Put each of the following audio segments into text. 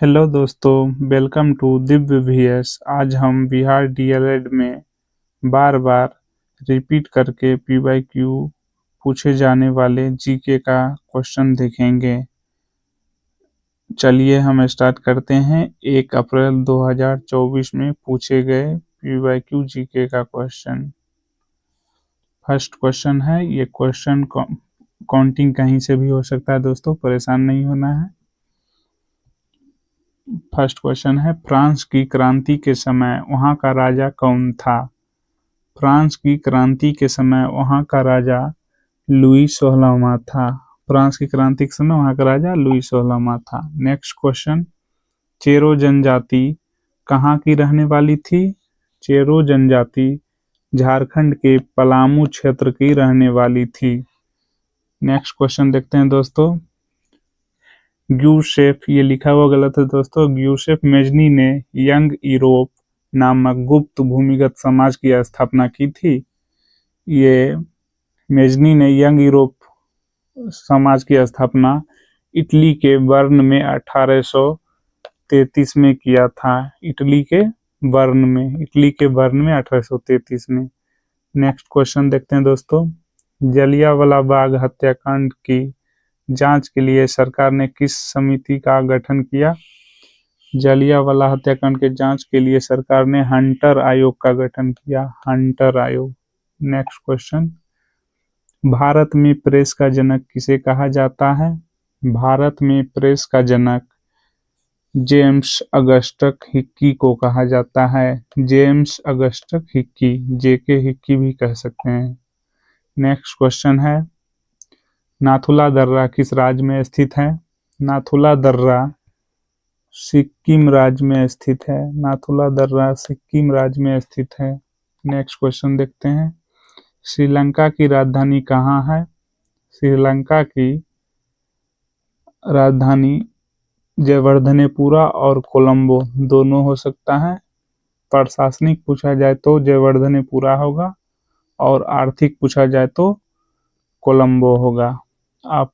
Hello दोस्तों, welcome to Divya VS। आज हम बिहार डीएलएड में बार बार रिपीट करके PYQ पूछे जाने वाले जीके का क्वेश्चन देखेंगे। चलिए हम स्टार्ट करते हैं 1 अप्रैल 2024 में पूछे गए PYQ जीके का क्वेश्चन। फर्स्ट क्वेश्चन है, ये क्वेश्चन काउंटिंग कहीं से भी हो सकता है दोस्तों, परेशान नहीं होना है। फर्स्ट क्वेश्चन है, फ्रांस की क्रांति के समय वहां का राजा कौन था? फ्रांस की क्रांति के समय वहां का राजा लुई 16वां था। फ्रांस की क्रांति के समय वहां का राजा लुई 16वां था। नेक्स्ट क्वेश्चन, चेरो जनजाति कहाँ की रहने वाली थी? चेरो जनजाति झारखंड के पलामू क्षेत्र की रहने वाली थी। नेक्स्ट क्वेश्चन देखते हैं दोस्तों, ग्यूसेफ, ये लिखा हुआ गलत है दोस्तों। ग्यूसेफ मेजनी ने यंग यूरोप नामक गुप्त भूमिगत समाज की स्थापना की थी। ये मेजनी ने यंग यूरोप समाज की स्थापना इटली के बर्न में 1833 में किया था। इटली के बर्न में 1833 में। नेक्स्ट क्वेश्चन देखते हैं दोस्तों, जलियांवाला बाग हत्याकांड की जांच के लिए सरकार ने किस समिति का गठन किया? जलियांवाला हत्याकांड के जांच के लिए सरकार ने हंटर आयोग का गठन किया। हंटर आयोग। नेक्स्ट क्वेश्चन, भारत में प्रेस का जनक किसे कहा जाता है? भारत में प्रेस का जनक जेम्स अगस्टस हिक्की को कहा जाता है। जेम्स अगस्टस हिक्की, जेके हिक्की भी कह सकते हैं। नेक्स्ट क्वेश्चन है, नाथुला दर्रा किस राज्य में स्थित है? नाथुला दर्रा सिक्किम राज्य में स्थित है। नाथुला दर्रा सिक्किम राज्य में स्थित है। नेक्स्ट क्वेश्चन देखते हैं, श्रीलंका की राजधानी कहाँ है? श्रीलंका की राजधानी जयवर्धनेपुरा और कोलंबो दोनों हो सकता है। प्रशासनिक पूछा जाए तो जयवर्धनेपुरा होगा और आर्थिक पूछा जाए तो कोलंबो होगा। आप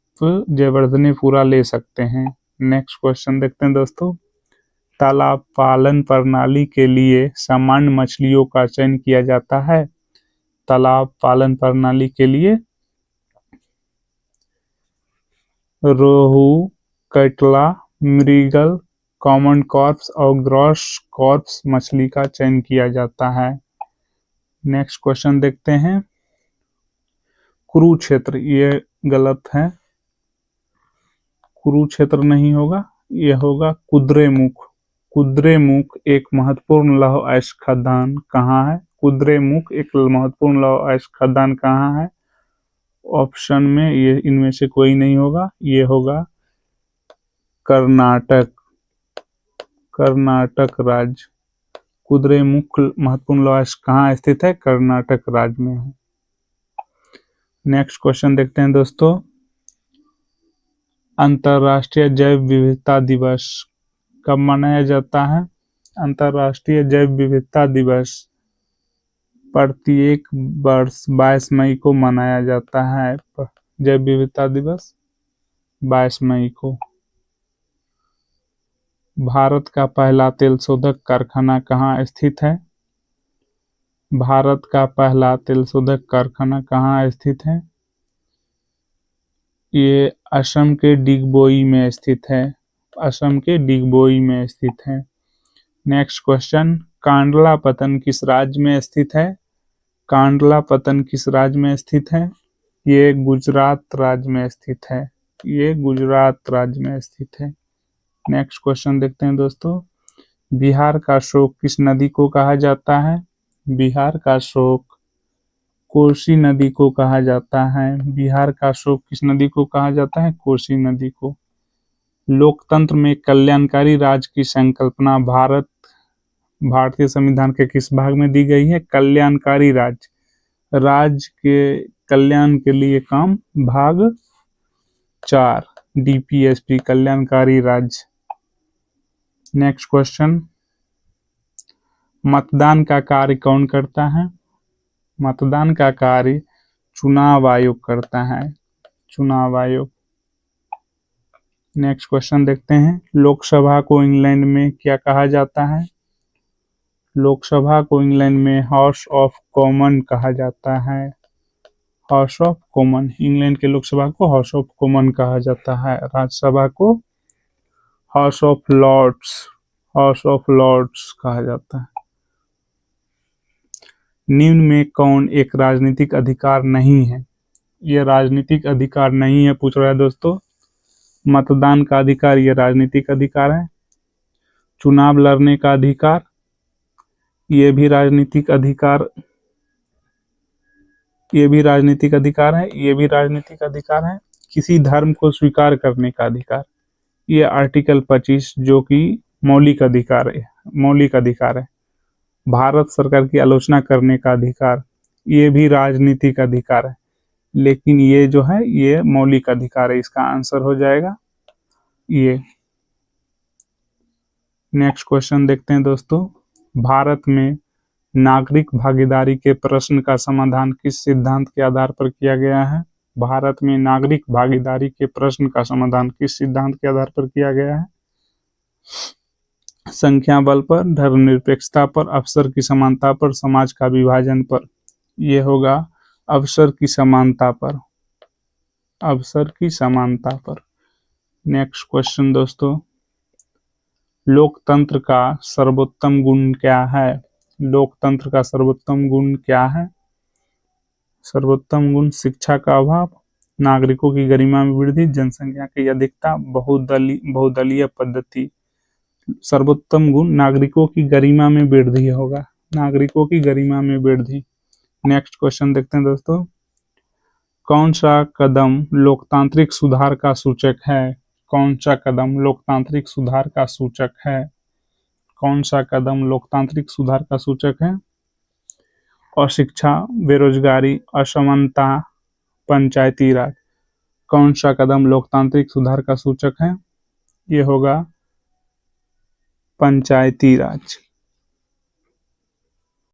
जयवर्धनेपुरा ले सकते हैं। नेक्स्ट क्वेश्चन देखते हैं दोस्तों, तालाब पालन प्रणाली के लिए सामान्य मछलियों का चयन किया जाता है। तालाब पालन प्रणाली के लिए रोहू, कटला, मृगल, कॉमन कॉर्प्स और ग्रॉस कॉर्प्स मछली का चयन किया जाता है। नेक्स्ट क्वेश्चन देखते हैं, कुरुक्षेत्र, ये गलत है, कुरुक्षेत्र नहीं होगा, यह होगा कुद्रेमुख। कुद्रेमुख एक महत्वपूर्ण लौह अयस्क खदान कहाँ है? कुद्रेमुख एक महत्वपूर्ण लौह अयस्क खदान कहाँ है? ऑप्शन में ये इनमें से कोई नहीं होगा, ये होगा कर्नाटक। कर्नाटक राज्य। कुद्रेमुख महत्वपूर्ण लौह अयस्क कहाँ स्थित है? कर्नाटक राज्य में है। नेक्स्ट क्वेश्चन देखते हैं दोस्तों, अंतर्राष्ट्रीय जैव विविधता दिवस कब मनाया जाता है? अंतर्राष्ट्रीय जैव विविधता दिवस प्रत्येक वर्ष 22 मई को मनाया जाता है। जैव विविधता दिवस 22 मई को। भारत का पहला तेल शोधक कारखाना कहाँ स्थित है? भारत का पहला तेल शोधक कारखाना कहाँ स्थित है? ये असम के डिगबोई में स्थित है। असम के डिगबोई में स्थित है। नेक्स्ट क्वेश्चन, कांडला पतन किस राज्य में स्थित है? कांडला पतन किस राज्य में स्थित है? ये गुजरात राज्य में स्थित है। ये गुजरात राज्य में स्थित है। नेक्स्ट क्वेश्चन देखते हैं दोस्तों, बिहार का शोक किस नदी को कहा जाता है? बिहार का शोक कोसी नदी को कहा जाता है। बिहार का शोक किस नदी को कहा जाता है? कोसी नदी को। लोकतंत्र में कल्याणकारी राज्य की संकल्पना भारतीय संविधान के किस भाग में दी गई है? कल्याणकारी राज्य, राज्य के कल्याण के लिए काम, भाग 4, DPSP, कल्याणकारी राज्य। नेक्स्ट क्वेश्चन, मतदान का कार्य कौन करता है? मतदान का कार्य चुनाव आयोग करता है। चुनाव आयोग। नेक्स्ट क्वेश्चन देखते हैं, लोकसभा को इंग्लैंड में क्या कहा जाता है? लोकसभा को इंग्लैंड में हाउस ऑफ कॉमन कहा जाता है। हाउस ऑफ कॉमन, इंग्लैंड के लोकसभा को हाउस ऑफ कॉमन कहा जाता है। राज्यसभा को House of Lords, House of Lords कहा जाता है। निम्न में कौन एक राजनीतिक अधिकार नहीं है? यह राजनीतिक अधिकार नहीं है पूछ रहा है दोस्तों। मतदान का अधिकार यह राजनीतिक अधिकार है। चुनाव लड़ने का अधिकार ये भी राजनीतिक अधिकार, ये भी राजनीतिक अधिकार है, ये भी राजनीतिक अधिकार है। किसी धर्म को स्वीकार करने का अधिकार, ये आर्टिकल 25 जो कि मौलिक अधिकार है, मौलिक अधिकार है। भारत सरकार की आलोचना करने का अधिकार, ये भी राजनीतिक अधिकार है, लेकिन ये जो है ये मौलिक अधिकार है। इसका आंसर हो जाएगा ये। नेक्स्ट क्वेश्चन देखते हैं दोस्तों, भारत में नागरिक भागीदारी के प्रश्न का समाधान किस सिद्धांत के आधार पर किया गया है? भारत में नागरिक भागीदारी के प्रश्न का समाधान किस सिद्धांत के आधार पर किया गया है? संख्या बल पर, धर्मनिरपेक्षता पर, अवसर की समानता पर, समाज का विभाजन पर। यह होगा अवसर की समानता पर, अवसर की समानता पर। नेक्स्ट क्वेश्चन दोस्तों, लोकतंत्र का सर्वोत्तम गुण क्या है? लोकतंत्र का सर्वोत्तम गुण क्या है? सर्वोत्तम गुण शिक्षा का अभाव, नागरिकों की गरिमा में वृद्धि, जनसंख्या की अधिकता, बहुदलीय पद्धति। सर्वोत्तम गुण नागरिकों की गरिमा में वृद्धि होगा, नागरिकों की गरिमा में वृद्धि। नेक्स्ट क्वेश्चन देखते हैं दोस्तों, कौन सा कदम लोकतांत्रिक सुधार का सूचक है? कौन सा कदम लोकतांत्रिक सुधार का सूचक है? कौन सा कदम लोकतांत्रिक सुधार का सूचक है? अशिक्षा, बेरोजगारी, असमानता, पंचायती राज। कौन सा कदम लोकतांत्रिक सुधार का सूचक है? ये होगा पंचायती राज।